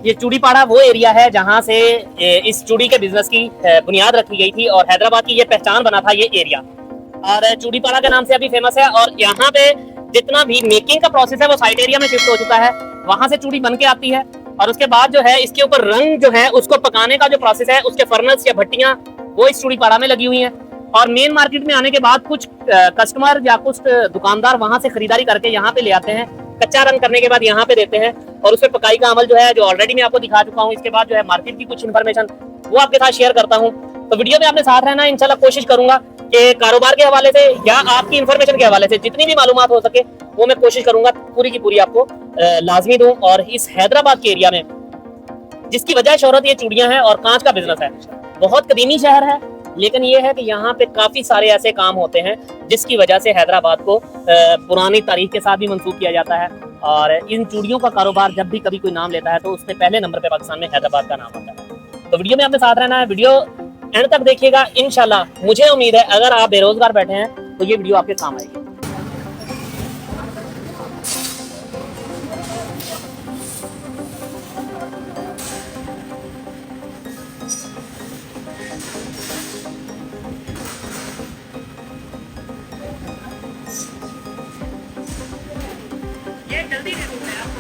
ये चूड़ीपाड़ा वो एरिया है जहाँ से इस चूड़ी के बिजनेस की बुनियाद रखी गई थी और हैदराबाद की ये पहचान बना था ये एरिया। और चूड़ीपाड़ा के नाम से अभी फेमस है और यहाँ पे जितना भी मेकिंग का प्रोसेस है वो साइड एरिया में शिफ्ट हो चुका है। वहां से चूड़ी बन के आती है और उसके बाद जो है इसके ऊपर रंग जो है उसको पकाने का जो प्रोसेस है उसके फर्नेस या भट्टियां वो इस चूड़ीपाड़ा में लगी हुई हैं। और मेन मार्केट में आने के बाद कुछ कस्टमर या कुछ दुकानदार वहां से खरीदारी करके यहाँ पे ले आते हैं, कच्चा रंग करने के बाद यहाँ पे देते हैं और उसमें पकाई का अमल जो है जो ऑलरेडी मैं आपको दिखा चुका हूँ। इसके बाद जो है मार्केट की कुछ इन्फॉर्मेशन वो आपके साथ शेयर करता हूँ। तो वीडियो में आपने साथ रहना, इंशाल्लाह कोशिश करूंगा कि कारोबार के हवाले से या आपकी इन्फॉर्मेशन के हवाले से जितनी भी मालूमात हो सके वो मैं कोशिश करूंगा पूरी की पूरी आपको लाजमी दूं। और इस हैदराबाद के एरिया में जिसकी वजह शोहरत ये चूड़ियां हैं और कांच का बिजनेस है, बहुत कदीमी शहर है, लेकिन ये है कि यहाँ पे काफी सारे ऐसे काम होते हैं जिसकी वजह से हैदराबाद को पुरानी तारीख के साथ भी मंसूब किया जाता है। और इन चूड़ियों का कारोबार जब भी कभी कोई नाम लेता है तो उसमें पहले नंबर पे पाकिस्तान में हैदराबाद का नाम आता है। तो वीडियो में आपने साथ रहना है, वीडियो एंड तक देखिएगा। इंशाल्लाह मुझे उम्मीद है अगर आप बेरोजगार बैठे हैं तो ये वीडियो आपके काम आएगी। ये जल्दी दे दूंगा आपको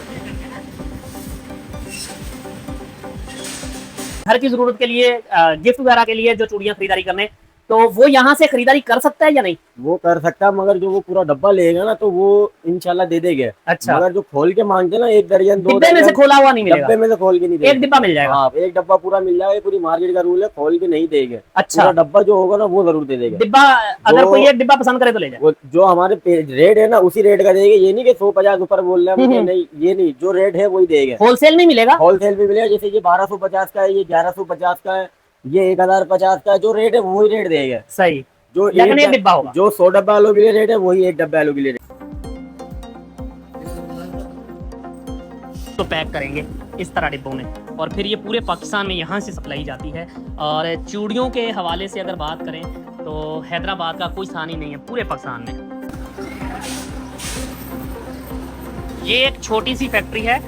घर की जरूरत के लिए, गिफ्ट वगैरह के लिए जो चूड़ियां खरीदारी करने, तो वो यहाँ से खरीदारी कर सकता है या नहीं? वो कर सकता है, मगर जो वो पूरा डब्बा लेगा ना तो वो इंशाल्लाह दे देंगे। अच्छा, मगर जो खोल के मांगते ना एक दर्जन दो डिब्बे में से खोला हुआ नहीं मिलेगा? डब्बे में से खोल के नहीं देगा, एक डिब्बा मिल जाएगा। हाँ, एक डब्बा पूरा मिल जाएगा। पूरी मार्केट का रूल है, खोल के नहीं देंगे। अच्छा, पूरा डब्बा जो होगा ना वो जरूर दे देंगे। डिब्बा अगर कोई एक डिब्बा पसंद करे तो ले जाए। वो जो हमारे रेट है ना उसी रेट का देंगे। ये नहीं कि 150 ऊपर बोल रहे हैं, नहीं, ये नहीं, जो रेट है वही देंगे। होलसेल नहीं मिलेगा? होलसेल भी मिलेगा। जैसे ये 1250 का है, ये 1150 का है, ये 1050 का है, जो रेट है वही रेट देंगे। सही, जो एक डिब्बा होगा, जो 100 डब्बा आलू के लिए रेट है वही एक डब्बा आलू के लिए। तो पैक करेंगे इस तरह डिब्बों में और फिर ये पूरे पाकिस्तान में यहाँ से सप्लाई जाती है। और चूड़ियों के हवाले से अगर बात करें तो हैदराबाद का कोई स्थान ही नहीं है पूरे पाकिस्तान में। ये एक छोटी सी फैक्ट्री है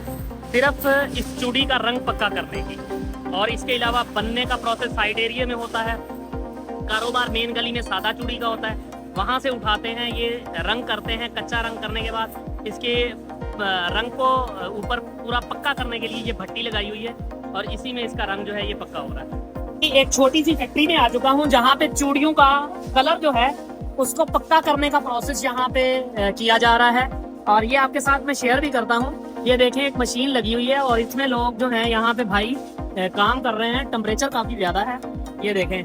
सिर्फ इस चूड़ी का रंग पक्का करने की, और इसके अलावा बनने का प्रोसेस साइड एरिया में होता है। कारोबार मेन गली में सादा चूड़ी का होता है, वहाँ से उठाते हैं, ये रंग करते हैं। कच्चा रंग करने के बाद इसके रंग को ऊपर पूरा पक्का करने के लिए ये भट्टी लगाई हुई है और इसी में इसका रंग जो है ये पक्का हो रहा है। एक छोटी सी फैक्ट्री में आ चुका हूँ जहाँ पे चूड़ियों का कलर जो है उसको पक्का करने का प्रोसेस यहाँ पे किया जा रहा है और ये आपके साथ मैं शेयर भी करता हूँ। ये देखें, एक मशीन लगी हुई है और इसमें लोग जो है यहाँ पे भाई काम कर रहे हैं। टेम्परेचर काफी ज्यादा है। ये देखें,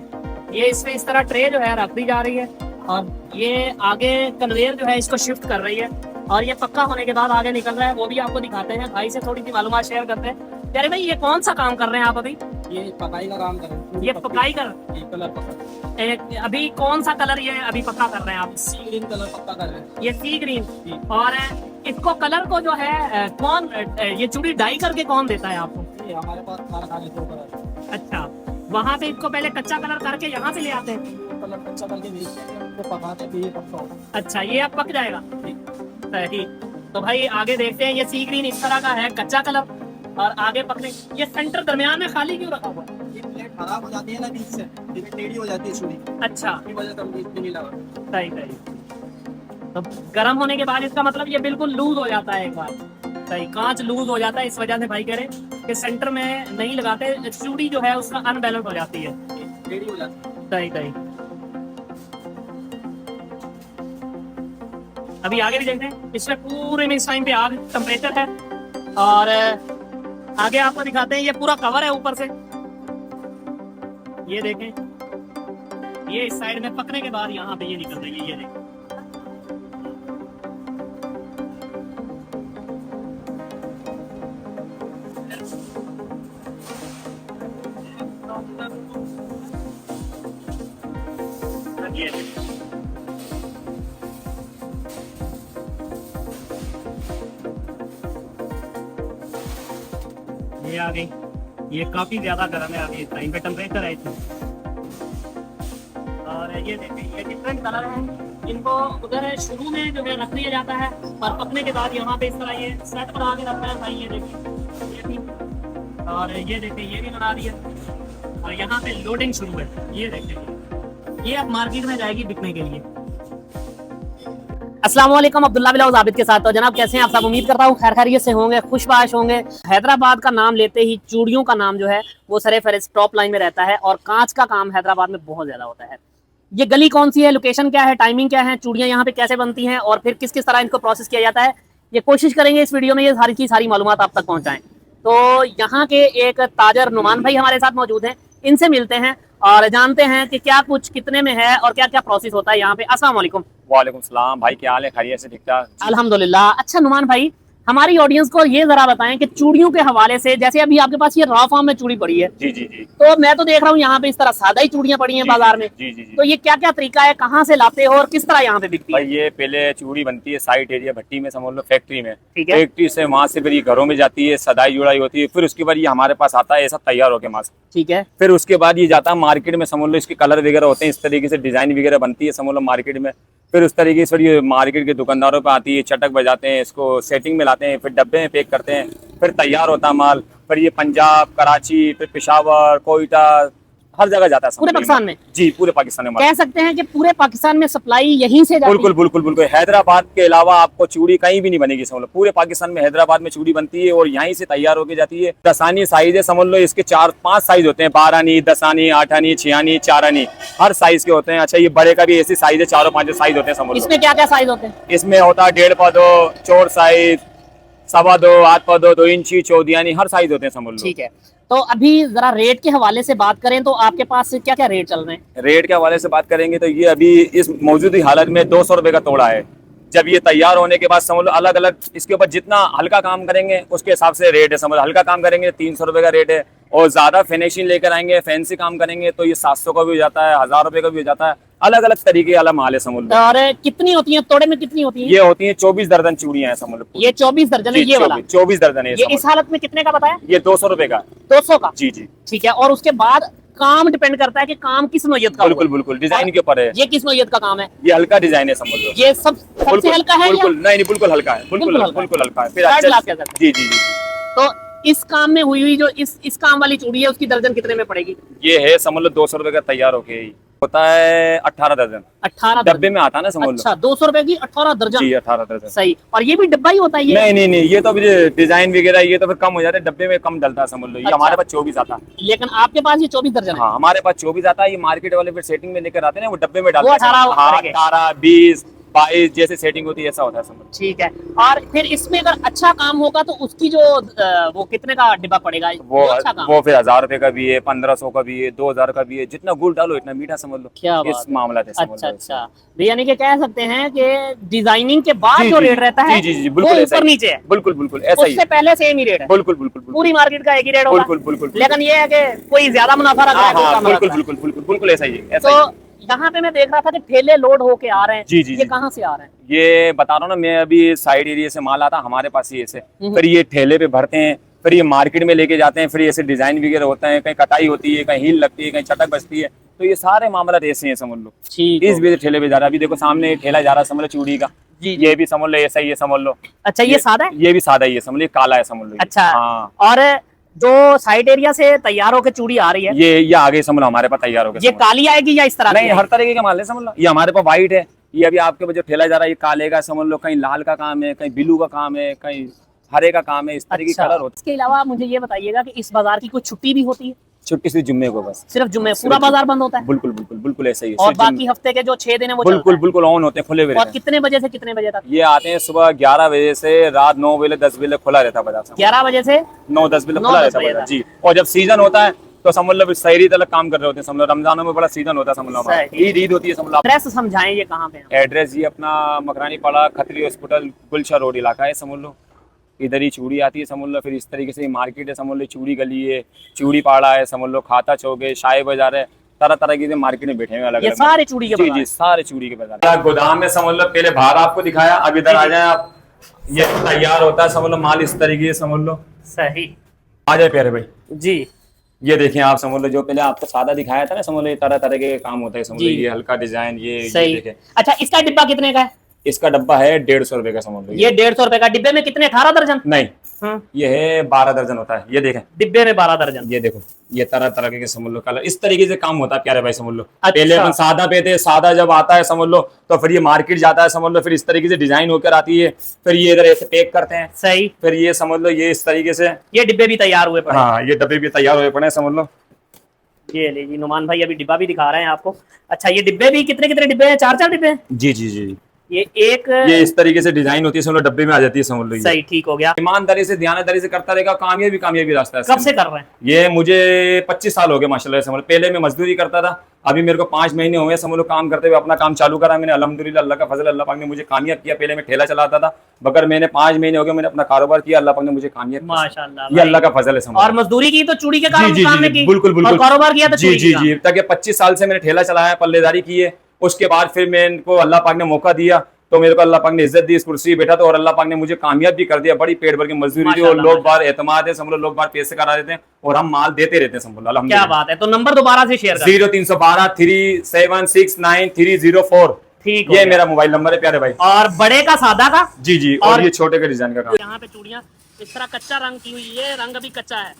ये इसमें इस तरह ट्रे जो है रख दी जा रही है और ये आगे कन्वेयर जो है इसको शिफ्ट कर रही है और ये पक्का होने के बाद आगे निकल रहा है। वो भी आपको दिखाते हैं, भाई से थोड़ी सी मालूमात शेयर करते हैं। यार भाई, ये कौन सा काम कर रहे हैं आप अभी? ये पकाई का काम कर रहे हैं। ये पकाई कर, कलर पक्का। अभी कौन सा कलर ये अभी पक्का कर रहे हैं आप? सी ग्रीन कलर पक्का कर रहे हैं। ये सी ग्रीन। और इसको कलर को जो है कौन ये चूड़ी डाई करके कौन देता है आपको? ये हमारे पास खाना खाने को कलर। अच्छा, वहाँ पे इसको पहले कच्चा कलर करके यहाँ पे ले आते हैं? कलर कच्चा करके बेचते हैं, उनको पकाते हैं, ये पक्का होता है। अच्छा, ये अब पक जाएगा। सही। तो भाई आगे देखते हैं। ये सी ग्रीन इस तरह का है कच्चा कलर और आगे पकने। ये सेंटर दरमियान में खाली क्यों रखा हुआ है? ये प्लेट खराब हो जाती है ना बीच से, ये टेढ़ी हो जाती है चूड़ी। अच्छा, इसी वजह से हम बीच में नहीं लगा। सही सही। तो गर्म होने के बाद इसका मतलब ये बिल्कुल लूज हो जाता है एक बार। सही, कांच लूज हो जाता है। इस वजह से भाई कह रहे कि सेंटर में नहीं लगाते, चूड़ी जो है उसका अनबैलेंस हो जाती है, टेढ़ी हो जाती है। सही सही। अभी आगे भी देखते हैं। इसमें पूरे में इस टाइम पे आग टेम्परेचर है और आगे आपको दिखाते हैं। ये पूरा कवर है ऊपर से, ये देखें। ये इस साइड में पकने के बाद यहाँ पे ये निकल रही है, ये देखें। ये देखें। ये आ गई। ये काफी ज्यादा गर्म है अभी इस टाइम पे, टेम्परेचर है इसमें। और ये देखें, ये डिफरेंट कलर है। इनको उधर शुरू में जो है रख दिया जाता है और पकने के बाद यहाँ पे इस तरह ये सेट बना के रखना है भाई। ये देखिए, ये भी और ये देखिए ये भी बना दिया और यहाँ पे लोडिंग शुरू है। ये देखिए ये अब मार्केट में जाएगी बिकने के लिए। अस्सलाम वालेकुम, अब्दुल्ला बिलाउज आबिद के साथ। तो जनाब कैसे हैं आप सब? उम्मीद करता हूँ खैर खैरियत से होंगे, खुशबाश होंगे। हैदराबाद का नाम लेते ही चूड़ियों का नाम जो है वो सरे फहरिस्त टॉप लाइन में रहता है और कांच का काम हैदराबाद में बहुत ज्यादा होता है। ये गली कौन सी है, लोकेशन क्या है, टाइमिंग क्या है, चूड़ियां यहाँ पे कैसे बनती हैं और फिर किस किस तरह इनको प्रोसेस किया जाता है, ये कोशिश करेंगे इस वीडियो में ये सारी की सारी मालूमात आप तक पहुंचाएं। तो यहाँ के एक ताजर नुमान भाई हमारे साथ मौजूद हैं, इनसे मिलते हैं और जानते हैं कि क्या कुछ कितने में है और क्या क्या प्रोसेस होता है यहाँ पे। अस्सलाम वालेकुम। वालेकुम सलाम भाई, क्या हाल है? खैरियत से? ठीक ठाक अल्हम्दुलिल्लाह। अच्छा नुमान भाई, हमारी ऑडियंस को ये जरा बताएं कि चूड़ियों के हवाले से, जैसे अभी आपके पास ये रॉ फॉर्म में चूड़ी पड़ी है, जी जी जी तो मैं तो देख रहा हूँ यहाँ पे इस तरह सादा ही चूड़ियां पड़ी हैं बाजार में। जी जी जी। तो ये क्या क्या तरीका है, कहाँ से लाते हो और किस तरह यहाँ पे बिकती है? भाई ये पहले चूड़ी बनती है साइट एरिया भट्टी में, समझ लो फैक्ट्री में। ठीक है। फैक्ट्री से वहाँ से फिर ये घरों में जाती है, सदाई जुड़ाई होती है, फिर उसके बाद ये हमारे पास आता है ऐसा तैयार होके मास्क। ठीक है। फिर उसके बाद ये जाता है मार्केट में, समझ लो इसके कलर वगैरह होते हैं, इस तरीके से डिजाइन वगैरह बनती है समझ लो मार्केट में। फिर उस तरीके से ये मार्केट के दुकानदारों पे आती है, चटक बजाते हैं, इसको सेटिंग में लाते हैं, फिर डब्बे में पैक करते हैं, फिर तैयार होता है माल। फिर ये पंजाब, कराची, फिर पेशावर, कोयटा, हर जगह जाता है पूरे पाकिस्तान में? जी पूरे पाकिस्तान में। कह सकते हैं कि पूरे पाकिस्तान में सप्लाई यहीं से जाती बिल्कुल बिल्कुल बिल्कुल। हैदराबाद के अलावा आपको चूड़ी कहीं भी नहीं बनेगी समझ लो, पूरे पाकिस्तान में हैदराबाद में चूड़ी बनती है और यहीं से तैयार होके जाती है। दसानी साइज है समझ लो, इसके 4-5 साइज होते हैं, 12 आनी, 10 आनी, 8 आनी, 6 आनी, 4 आनी, हर साइज के होते हैं। अच्छा ये बड़े का भी ऐसी साइज है, 4-5 साइज होते हैं समझ लो। इसमें क्या क्या साइज होते हैं? इसमें होता है 1.5 पा 2, चौड़ साइज, 2.25, 8 पा 2, 2 इंची, 14 यानी हर साइज होते हैं समझ लो। ठीक है। तो अभी जरा रेट के हवाले से बात करें तो आपके पास क्या क्या रेट चल रहे हैं? रेट के हवाले से बात करेंगे तो ये अभी इस मौजूदा हालत में 200 रुपए का तोड़ा है। जब ये तैयार होने के बाद समझ लो अलग अलग इसके ऊपर जितना हल्का काम करेंगे उसके हिसाब से रेट है समझ लो। हल्का काम करेंगे 300 रुपए का रेट है और ज्यादा फिनिशिंग लेकर आएंगे, फैंसी काम करेंगे तो ये 700 का भी हो जाता है, 1000 रुपए का भी हो जाता है। अलग अलग तरीके वाला माल है समझ लो। और कितनी होती है तोड़े में, कितनी होती है? ये होती है 24 दर्जन चूड़ियां हैं समझ लो। ये 24 दर्जन है, जी, ये वाला 24 दर्जन है ये इस हालत में कितने का बताया? ये 200 रुपए का। 200 का? जी जी ठीक है। और उसके बाद काम डिपेंड करता है कि काम किस नोयत का बिल्कुल होगा। बिल्कुल, डिजाइन के ऊपर है। ये किस नोयत का काम है? ये हल्का डिजाइन है समझ लो। ये सबसे हल्का है या? बिल्कुल नहीं बिल्कुल हल्का है, बिल्कुल बिल्कुल हल्का है। फिर अच्छा जी जी जी। तो इस काम में हुई जो इस काम वाली चूड़ी है उसकी दर्जन कितने में पड़ेगी? ये है समझ लो 200 रुपए का तैयार होके होता है 18 दर्जन। 18 डब्बे में आता है ना समझ लो। अच्छा 200 रुपए की 18 दर्जन? जी 18 दर्जन। सही। और ये भी डब्बा ही होता है? ये नहीं नहीं ये तो डिजाइन वगैरह ये तो फिर कम हो जाता है, डब्बे में कम डलता है समझ लो। ये हमारे पास 24 आता है। लेकिन आपके पास ये 24 दर्जन है? हाँ हमारे पास 24 आता है। ये मार्केट वाले फिर सेटिंग में लेकर आते हैं, वो डब्बे में डालते वो हैं। 18, 20, 22 जैसे सेटिंग होती है ऐसा होता है समझ। ठीक है। और फिर इसमें अगर अच्छा काम होगा तो उसकी जो वो कितने का डिब्बा पड़ेगा? वो अच्छा काम? वो फिर 1000 रुपए का भी है, 1500 का भी है, 2000 का भी है। जितना गुड़ डालो इतना मीठा समझ लो। क्या इस मामला है समझ अच्छा लो। अच्छा। यानी कि कह सकते हैं कि डिजाइनिंग के बाद जी, जो जी, रेट रहता है जी, जी, जी, वो बिल्कुल ऐसा ऊपर ही। नीचे है? बिल्कुल बिल्कुल ऐसा ही उससे पहले सेम ही रेट है? बिल्कुल बिल्कुल बिल्कुल पूरी मार्केट का एक ही रेट होगा? बिल्कुल बिल्कुल। लेकिन ये है कि कोई ज्यादा मुनाफा रख रहा है, कोई कम रख बिल्कुल रहा है। बिल्कुल बिल्कुल बिल्कुल ऐसा ही है, ऐसा ही तो है। यहाँ पे मैं देख रहा था कि ठेले लोड होके आ रहे हैं। जी, जी, ये जी। कहाँ से आ रहे हैं? ये बता रहा हूँ ना मैं, अभी साइड एरिया से माल आता हमारे पास ही ऐसे, फिर ये ठेले पे भरते हैं, फिर ये मार्केट में लेके जाते हैं, फिर ऐसे डिजाइन वगैरह होता है, कहीं कटाई होती है, कहीं हील लगती है, कहीं चटक बजती है, तो ये सारे मामला ऐसे हैं समझ लो। ठीक इस वजह से ठेले पे जा रहा है। अभी देखो सामने ठेला जा रहा है समझ लो चूड़ी का। जी, ये भी समझ लो ऐसा ही है समझ लो। अच्छा ये सादा है? ये भी सादा ही है समझ लो, ये काला है समझ लो। अच्छा। हाँ और जो साइड एरिया से तैयार होकर चूड़ी आ रही है ये आगे समझ लो हमारे पास तैयार हो गया। ये काली आएगी या इस तरह की नहीं, हर तरीके के माल है समझ लो। ये हमारे पास व्हाइट है, ये अभी आपके पास जो ठेला जा रहा है ये काले का समझ लो, कहीं लाल का काम है, कहीं ब्लू का काम है, कहीं हरे का काम है, इस तरीके अच्छा। के कलर होते इसके अलावा मुझे ये बताइएगा कि इस बाजार की कोई छुट्टी भी होती है? हैं। छुट्टी सिर्फ जुम्मे को बस। सिर्फ जुम्मे पूरा बाजार बंद होता है? बिल्कुल बिल्कुल बिल्कुल ऐसा ही है। और सिर्फ बाकी हफ्ते के जो 6 दिन है वो बिल्कुल चलता है? बिल्कुल ऑन होते हैं, खुले हुए और रहते हैं। कितने बजे से कितने बजे तक? ये आते हैं सुबह 11 बजे से रात 9 बजे 10 बजे खुला रहता है बाजार। 11 बजे से 9-10 बजे 9-10 खुला रहता है बजे बाजार तक। जी। और जब सीजन होता है तो समझ लो शहरी तलक काम कर रहे होते हैं समझ लो। रमजानों में बड़ा सीजन होता है समझ लो, हमारा सही। ईद होती है समझ लो। एड्रेस समझाएं ये कहाँ पे है? एड्रेस ये अपना मकरानी पाड़ा खतरी हॉस्पिटल गुलशा रोड इलाका है समझ लो। इधर ही चूड़ी आती है समझ लो। फिर इस तरीके से मार्केट है समझ लो, चूड़ी गली है, चूड़ी पाड़ा है समझ लो, खाता चौक है, शाही बाजार है, तरह तरह की मार्केट में बैठे हुए अलग ये अलग। सारे चूड़ी के जी बाजार जी सारे चूड़ी के बाजार। गोदाम में समझ लो, पहले बाहर आपको दिखाया, अब इधर आ जाए आप। ये तैयार होता है समझ लो माल इस तरीके से समझ लो। सही। आ जाए प्यारे भाई जी। ये देखिए आप समझ लो, जो पहले आपको सादा दिखाया था ना समझ लो, ये तरह तरह के काम होता है समझ लो। जी। ये हल्का डिजाइन ये सही। देखें। अच्छा इसका डिब्बा कितने का है? इसका डब्बा है 150 रुपए का समझ लो। ये 150 रुपए का। डिब्बे में कितने? 18 दर्जन? नहीं हाँ। ये है 12 दर्जन होता है, ये देखें डिब्बे में 12 दर्जन। ये देखो, ये तरह तरह के समझ लो कलर, इस तरीके से काम होता है प्यारे भाई समझ लो। अच्छा। पहले अपन सादा पे थे, सादा जब आता है समझ लो तो फिर ये मार्केट जाता है समझ लो, फिर इस तरीके से डिजाइन होकर आती है, फिर ये इधर ऐसे पैक करते हैं, सही। फिर ये समझ लो ये इस तरीके से, ये डिब्बे भी तैयार हुए पड़े हैं। हाँ ये डब्बे भी तैयार हुए पड़े हैं समझ लो। ये ले जी, नुमान भाई अभी डिब्बा भी दिखा रहे हैं आपको। अच्छा, ये डिब्बे भी कितने कितने डिब्बे हैं? 4-4 डिब्बे हैं। जी जी जी, ये एक ये इस तरीके से डिजाइन होती है समझ लो, डब्बे में आ जाती है समझ लो। सही, ठीक हो गया। ईमानदारी से ध्यानदारी से करता रहेगा, कामयाबी कामयाबी रास्ता है। कब से कर रहे हैं? ये मुझे 25 साल हो गए माशाल्लाह समझ लो। पहले मैं मजदूरी करता था, अभी मेरे को 5 महीने हुए समझ लो काम करते हुए, अपना काम चालू करा मैंने अल्हम्दुलिल्लाह, अल्लाह का फजल, अल्लाह पाक ने मुझे कामयाब किया। पहले मैं ठेला चलाता था, मगर मैंने 5 महीने हो गए मैंने अपना कारोबार किया, अल्लाह पाक ने मुझे कामयाब किया। माशाल्लाह, ये अल्लाह का फजल है समझ और मजदूरी की तो चूड़ी के जी जी काम में जी, की, बिल्कुल बिल्कुल, और कारोबार किया तो जी चूड़ी जी का। जी, तक 25 साल से मैंने ठेला चलाया, पल्लेदारी की है। उसके बाद फिर मेरे को अल्लाह पाक ने मौका दिया, तो मेरे को अल्लाह पाक ने इज्जत दी, इस कुर्सी बैठा तो, और अल्लाह पाक ने मुझे कामयाब भी कर दिया। बड़ी पेट भर की मजदूरी थी, और लोग बार एतमाद है समझ लो, लोग बार पैसे करा देते हैं और हम माल देते रहते हैं समझ लो। क्या बात है। तो नंबर दोबारा से शेयर कर। 0312 3769304, ठीक, ये मेरा मोबाइल नंबर है प्यारे भाई। और बड़े का सादा का जी जी, और ये छोटे का डिजाइन का काम। यहाँ पे चूड़ियाँ इस तरह कच्चा रंग की हुई है, रंग अभी कच्चा है,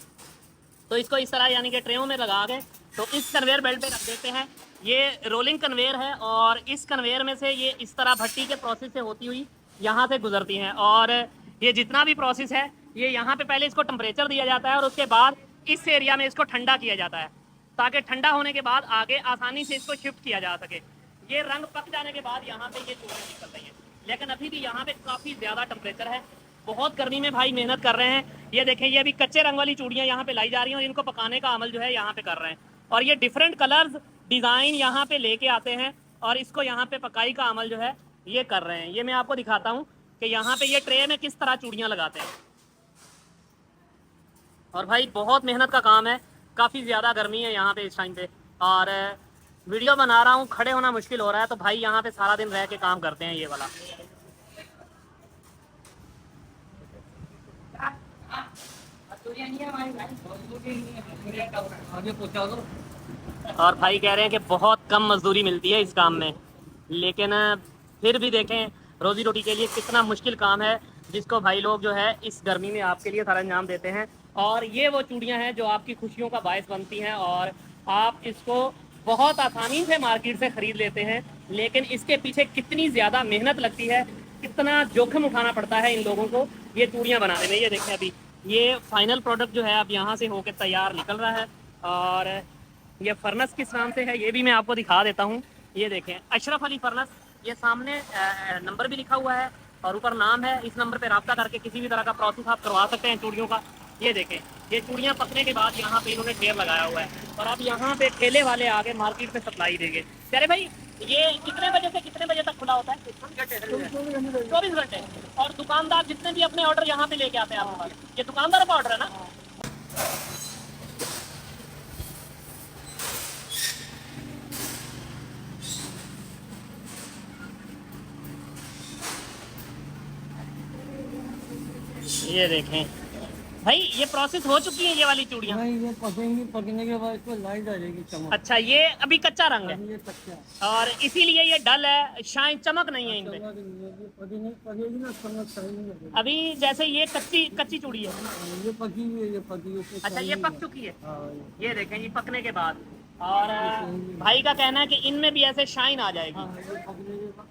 तो इसको इस तरह यानी कि ट्रेयों में लगा के तो इस कन्वेयर बेल्ट पे रख देते हैं। ये रोलिंग कन्वेयर है, और इस कन्वेयर में से ये इस तरह भट्टी के प्रोसेस से होती हुई यहाँ से गुजरती हैं, और ये जितना भी प्रोसेस है ये यहाँ पे पहले इसको टेम्परेचर दिया जाता है, और उसके बाद इस एरिया में इसको ठंडा किया जाता है, ताकि ठंडा होने के बाद आगे आसानी से इसको शिफ्ट किया जा सके। ये रंग पक जाने के बाद यहाँ पे ये चूड़ियाँ निकल रही हैं, लेकिन अभी भी यहाँ पे काफ़ी ज़्यादा टेम्परेचर है, बहुत गर्मी में भाई मेहनत कर रहे हैं। ये देखें, ये अभी कच्चे रंग वाली चूड़ियाँ यहाँ पे लाई जा रही हैं, और इनको पकाने का अमल जो है यहाँ पे कर रहे हैं, और ये डिफरेंट कलर्स डिज़ाइन यहाँ पे लेके आते हैं, और इसको यहाँ पे पकाई का अमल जो है ये कर रहे हैं। ये मैं आपको दिखाता हूँ कि यहाँ पे ये ट्रे में किस तरह चूड़ियाँ लगाते हैं, और भाई बहुत मेहनत का काम है, काफ़ी ज़्यादा गर्मी है यहाँ पे इस टाइम पे, और वीडियो बना रहा हूँ, खड़े होना मुश्किल हो रहा है, तो भाई यहाँ पे सारा दिन रह के काम करते हैं ये वाला। और भाई कह रहे हैं कि बहुत कम मजदूरी मिलती है इस काम में, लेकिन फिर भी देखें रोजी रोटी के लिए कितना मुश्किल काम है, जिसको भाई लोग जो है इस गर्मी में आपके लिए सारा अंजाम देते हैं। और ये वो चूड़ियाँ हैं जो आपकी खुशियों का बायस बनती हैं, और आप इसको बहुत आसानी से मार्केट से ख़रीद लेते हैं, लेकिन इसके पीछे कितनी ज़्यादा मेहनत लगती है, कितना जोखिम उठाना पड़ता है इन लोगों को ये चूड़ियाँ बनाने में। ये देखें, अभी ये फाइनल प्रोडक्ट जो है अब यहाँ से होकर तैयार निकल रहा है, और ये फर्नेस किस नाम से है ये भी मैं आपको दिखा देता हूँ। ये देखें, अशरफ अली फर्नेस, ये सामने नंबर भी लिखा हुआ है और ऊपर नाम है। इस नंबर पे रब्ता करके किसी भी तरह का प्रोसेस आप करवा सकते हैं चूड़ियों का। ये देखें, ये चूड़ियाँ पकने के बाद यहाँ पे इन्होंने ढेर लगाया हुआ है, और अब यहाँ पे ठेले वाले आगे मार्केट में सप्लाई देंगे। अरे भाई, ये कितने बजे से कितने बजे तक खुला होता है? 24 घंटे। और दुकानदार जितने भी अपने ऑर्डर यहाँ पे लेके आते हैं आपके पास, ये दुकानदार का ऑर्डर है ना? ये देखें भाई, ये प्रोसेस हो चुकी है ये वाली चूड़ियाँ। ये पकेंगी, पकने के बाद इसको लाइट आ जाएगी चमक। अच्छा, ये अभी कच्चा रंग है, ये कच्चा है, और इसीलिए ये डल है, शाइन चमक नहीं है इनपे। चमक नहीं है, ये पकेगी ना चमक सही नहीं लगेगी। अभी जैसे ये कच्ची कच्ची चूड़ी है, ये पकी हुई है, ये पकी हुई है। अच्छा ये पक चुकी है। हाँ, ये देखें, ये पकने के बाद, और भाई का कहना है कि इनमें भी ऐसे शाइन आ जाएगी। ये पकने के बाद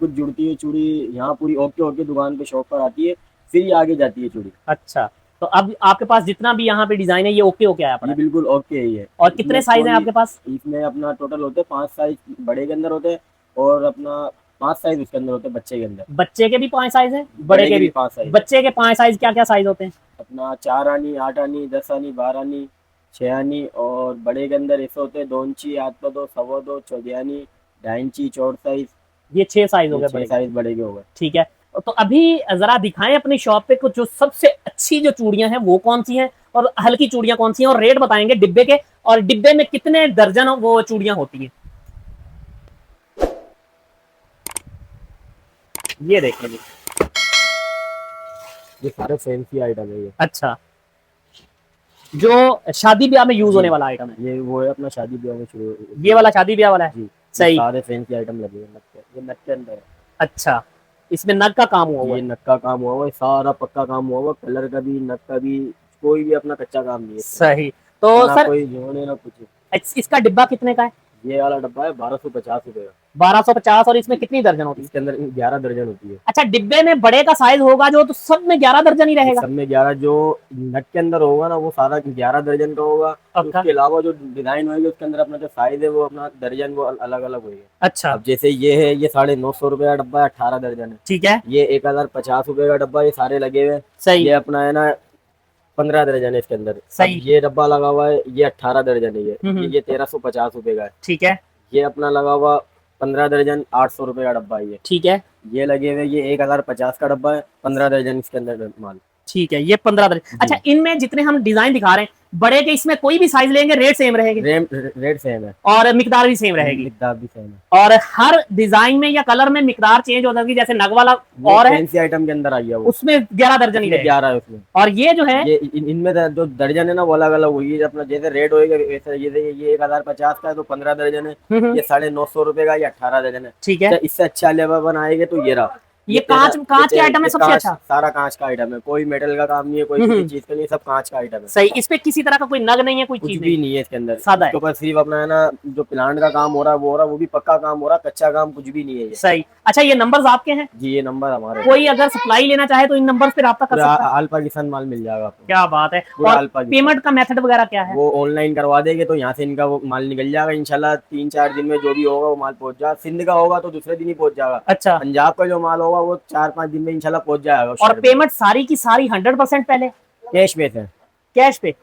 कुछ जुड़ती है चूड़ी यहाँ पूरी ओके ओके दुकान पे शॉप पर आती है, फिर ये आगे जाती है चूड़ी। अच्छा, तो अब आपके पास जितना भी यहाँ पे डिजाइन है ये ओके ओके आया पड़ा ये है। बिल्कुल ओके ही है। और कितने साइज हैं आपके पास? इसमें अपना टोटल होते हैं 5 साइज बड़े के अंदर होते हैं, और अपना 5 साइज उसके अंदर होते हैं बच्चे के अंदर। बच्चे के भी 5 साइज हैं, बड़े के भी 5 साइज। बच्चे के 5 साइज क्या क्या साइज होते हैं? अपना 4 आनी, 8 आनी, 10 आनी, 12 आनी, 6 आनी, और बड़े के अंदर ऐसे होते हैं 2 इंची, 8 पर 2, 2.25, 14 आनी, 2.5 इंची चौड़ साइज। ये 6 साइज हो गए, 6 साइज बड़े के हो गए। ठीक है। तो अभी जरा दिखाएं अपनी शॉप पे कुछ जो सबसे अच्छी जो चूड़ियां हैं वो कौन सी हैं, और हल्की चूड़ियां कौन सी हैं, और रेट बताएंगे डिब्बे के, और डिब्बे में कितने दर्जन वो चूड़ियां होती हैं। ये देखें जी, ये सारे फैंसी आइटम है। ये अच्छा, जो शादी ब्याह में यूज होने वाला आइटम है, ये वो है अपना शादी ब्याह में शुरू, ये वाला शादी ब्याह वाला है। जी सही। सारे फैंसी आइटम लगे हैं। ये नट के अंदर है। अच्छा, इसमें नग का काम हुआ हुआ ये है। नक का काम हुआ हुआ है, सारा पक्का काम हुआ हुआ, कलर का भी नक का भी, कोई भी अपना कच्चा काम नहीं है इसमें। सही। तो ना सर कोई जोड़े ना कुछ। इसका डिब्बा कितने का है? ये वाला डब्बा है 1250 रुपए का। 1250। और इसमें कितनी दर्जन होती है? इसके अंदर 11 दर्जन होती है। अच्छा, डिब्बे में बड़े का साइज होगा जो, तो सब में 11 दर्जन ही रहेगा? सब में 11, जो नट के अंदर होगा ना वो सारा 11 दर्जन का होगा। पक्का? उसके अलावा जो डिजाइन होगी उसके अंदर अपना जो साइज है वो अपना दर्जन वो अलग अलग होगी। अच्छा, अब जैसे ये है, ये 950 रुपए का डब्बा है, 18 दर्जन है। ठीक है, ये 1050 रुपए का डब्बा, ये सारे लगे हुए। सही ये अपना है ना 15 दर्जन है इसके अंदर। सही। अब ये डब्बा लगा हुआ है, ये 18 दर्जन है। हम्म। ये 1350 रुपए का है। ठीक है, ये अपना लगा हुआ 15 दर्जन 800 रुपए का डब्बा है। ठीक है, ये लगे हुए, ये 1050 का डब्बा है, 15 दर्जन इसके अंदर माल। ठीक है, ये 15 दर्जन। अच्छा, इनमें जितने हम डिजाइन दिखा रहे हैं, बड़े के इसमें कोई भी साइज लेंगे रेट सेम रहेगी रेट सेम है, और मिकदार भी सेम रहेगी? मिकदार भी सेम है। और हर डिजाइन में या कलर में मिकदार चेंज होता है, जैसे नग वाला वो और है, फैंसी आइटम के अंदर आई है वो, उसमें 11 दर्जन ही रहेगा। 11 है उसमें। और ये जो है, ये इनमें जो दर्जन है ना वो अलग अलग होगी। अपना जैसे रेट होएगा वैसे ये 1050 का है तो 15 दर्जन है। ये 950 रुपए का, ये 18 दर्जन है। ठीक है। तो इससे अच्छा लेवल बनाएंगे तो ये रहा। ये कांच के आइटम है सबसे अच्छा? सारा कांच का आइटम है, कोई मेटल का काम नहीं है, कोई किसी चीज का नहीं, सब कांच का आइटम है। सही। इस पे किसी तरह का कोई नग नहीं है, कोई कुछ चीज भी नहीं? नहीं है इसके अंदर। सादा है। इसके ऊपर सिर्फ अपना है ना जो प्लांट का काम हो रहा है वो हो रहा है, वो भी पक्का काम हो रहा है, कच्चा काम कुछ भी नहीं है ये। सही। अच्छा, ये नंबर्स आपके हैं? जी ये नंबर हमारे। कोई अगर सप्लाई लेना चाहे तो इन नंबर पे रब्ता कर सकता है? आल पाकिस्तान माल मिल जाएगा आपको। क्या बात है। पूरा और आल पाकिस्तान। पेमेंट का मेथड वगैरह क्या है? वो ऑनलाइन करवा देंगे तो यहाँ से इनका वो माल निकल जाएगा इंशाल्लाह। 3-4 दिन में जो भी होगा वो माल पहुंच जाएगा। सिंध का होगा तो दूसरे दिन ही पहुंच जाएगा। अच्छा। पंजाब का जो माल होगा वो 4-5 दिन में इंशाल्लाह पहुंच जाएगा। और पेमेंट सारी की सारी 100% पहले कैश पे है, कैश पे?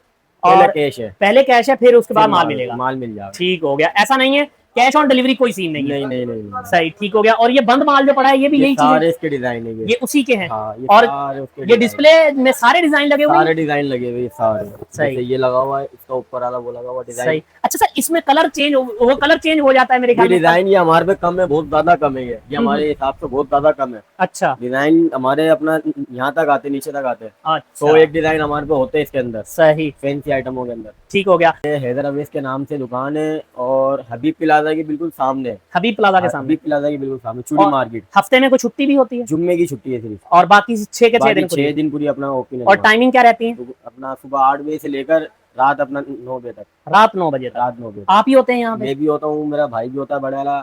पहले और कैश है, पहले कैश है, फिर उसके बाद माल मिलेगा? माल मिल जाएगा। ठीक हो गया। ऐसा नहीं है कैश ऑन डिलीवरी कोई सीन नहीं है? नहीं। सही, ठीक हो गया। और ये बंद माल जो पड़ा है ये भी यही चीज सारे है? इसके डिजाइन है ये उसी के हैं? हाँ, ये और सारे उसके ये डिजाइन। डिस्प्ले में सारे डिजाइन लगे हुए हैं? सारे डिजाइन लगे हुए सारे। सही। जैसे ये लगा हुआ है, इसका ऊपर वाला वो लगा हुआ डिजाइन। सही। अच्छा सर, इसमें कलर चेंज वो कलर चेंज हो जाता है मेरे ये ख्याल में? डिजाइन ये हमारे पे कम है, बहुत ज्यादा कम है। ये हमारे हिसाब से बहुत ज्यादा कम है। अच्छा, डिजाइन हमारे अपना यहाँ तक आते, नीचे तक आते हैं। अच्छा। तो एक डिजाइन हमारे पे होते हैं इसके अंदर, सही, फैंसी आइटमों के अंदर। ठीक हो गया। ये हैदर अवेस के नाम से दुकान है और हबीब प्लाजा के बिल्कुल सामने है। हबीब प्लाजा के सामने? हबीब प्लाजा के बिल्कुल सामने, चूड़ी और मार्केट। हफ्ते में कोई छुट्टी भी होती है? जुम्मे की छुट्टी है सिर्फ, और बाकी 6 के 6 बाकी दिन 6 खुली? दिन पूरी अपना ओपन है। और टाइमिंग क्या रहती है? अपना सुबह 8 बजे से लेकर रात अपना 9 बजे तक। रात 9 बजे तक? रात 9 बजे आप ही होते हैं यहाँ पे? मैं भी होता हूँ, मेरा भाई भी होता है बड़ा वाला।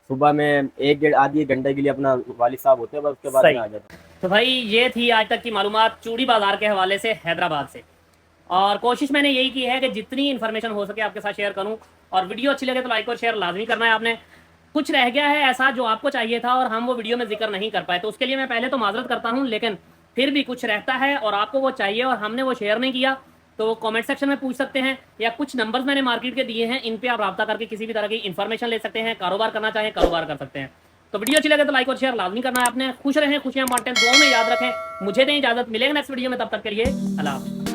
सुबह में 1-1.5 घंटे के लिए अपना वालिद साहब होते हैं, बस उसके बाद सही। में आ जाता हूँ। तो भाई ये थी आज तक की मालूमात चूड़ी बाजार के हवाले से हैदराबाद से। और कोशिश मैंने यही की है कि जितनी इन्फॉर्मेशन हो सके आपके साथ शेयर करूं। और वीडियो अच्छी लगे तो लाइक और शेयर लाजमी करना है आपने। कुछ रह गया है ऐसा जो आपको चाहिए था और हम वो वीडियो में जिक्र नहीं कर पाए, तो उसके लिए मैं पहले तो माजरत करता हूं, लेकिन फिर भी कुछ रहता है और आपको वो चाहिए और हमने वो शेयर नहीं किया तो कमेंट सेक्शन में पूछ सकते हैं, या कुछ नंबर्स मैंने मार्केट के दिए हैं, इन पे आप रब्ता करके किसी भी तरह की इन्फॉर्मेशन ले सकते हैं। कारोबार करना चाहें कारोबार कर सकते हैं। तो वीडियो अच्छी लगे तो लाइक और शेयर लाजमी करना है आपने। खुश रहें, खुशियां बांटें, दुआ में याद रखें। मुझे दें इजाजत, मिलेंगे नेक्स्ट वीडियो में, तब तक के लिए अल्लाह हाफ़िज़।